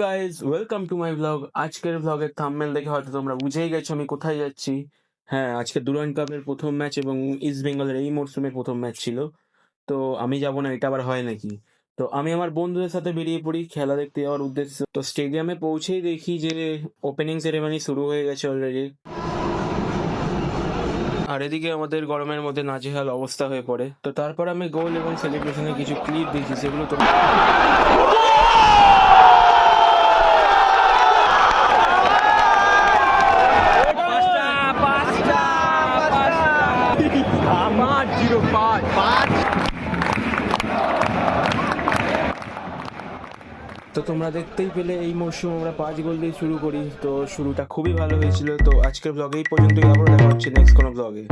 Guys, welcome to my blog. আজকের ব্লগের thumbnail দেখে হয়তো তোমরা বুঝেই গেছো আমি কোথায় যাচ্ছি। হ্যাঁ, আজকে দুরান কাপের প্রথম ম্যাচ এবং ইস্ট বেঙ্গলের এই মরশুমের প্রথম ম্যাচ ছিল। তো আমি যাবো না, এটা আবার হয় নাকি? তো আমি আমার বন্ধুদের সাথে বেরিয়ে পড়ি খেলা দেখতে যাওয়ার উদ্দেশ্যে। তো স্টেডিয়ামে পৌঁছেই দেখি যে ওপেনিং সেরেমনি শুরু হয়ে গেছে অলরেডি। আর এদিকে আমাদের গরমের মধ্যে নাজেহাল অবস্থা হয়ে পড়ে। তো তারপর আমি গোল এবং সেলিব্রেশনের কিছু ক্লিপ দেখি, সেগুলো তো তো তোমরা দেখতেই পেলে এই মরশুম আমরা 5 গোল দিয়ে শুরু করি। তো শুরুটা খুবই ভালো হয়েছিল। তো আজকের ব্লগে এই পর্যন্তই, আবার দেখা হচ্ছে নেক্সট কোনো ব্লগে।